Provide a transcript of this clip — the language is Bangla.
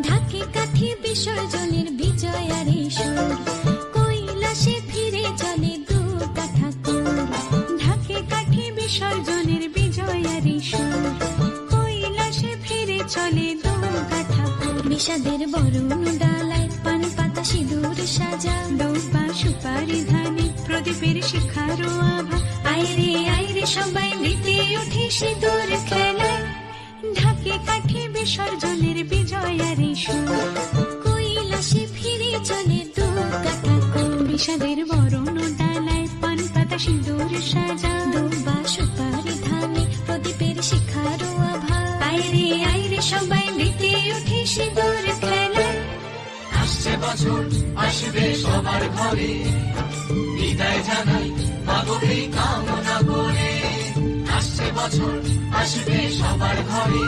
ঢাকে কাঠি বিসর্জনের বিজয়ারি সুর, কৈলাসে ফিরে চলে দু কাঠা কুর। ঢাকে কাঠি বিসর্জনের বিজয়ারি সুর, কৈলাসে ফিরে চলে দু কাঠা কুর। বিষাদের বরণ ডালায় পান পাতা সিঁদুর সাজা, দৌপা সুপারি ধানে প্রদীপের শিখারো আভা। আইরে সবাই মেতে উঠে সিঁদুর খেলায়, ঢাকে কাঠি বিসর্জনের বিজয়ারি সুর, কৈলাসে ফিরে চলে দু কাঠা কুর। বিষাদের বরণ ডালায় পান পাতা সিঁদুর সাজা, দৌপা সুপারি ধানে প্রদীপের শিখারো আভা। আইরে সবাই মেতে উঠে সিঁদুর খেলায়। আসছে বছর আসবে সবার ঘরে, বিদায় জানাই মাগোকে কামনা করে। আসছে বছর আসবে সবার ঘরে,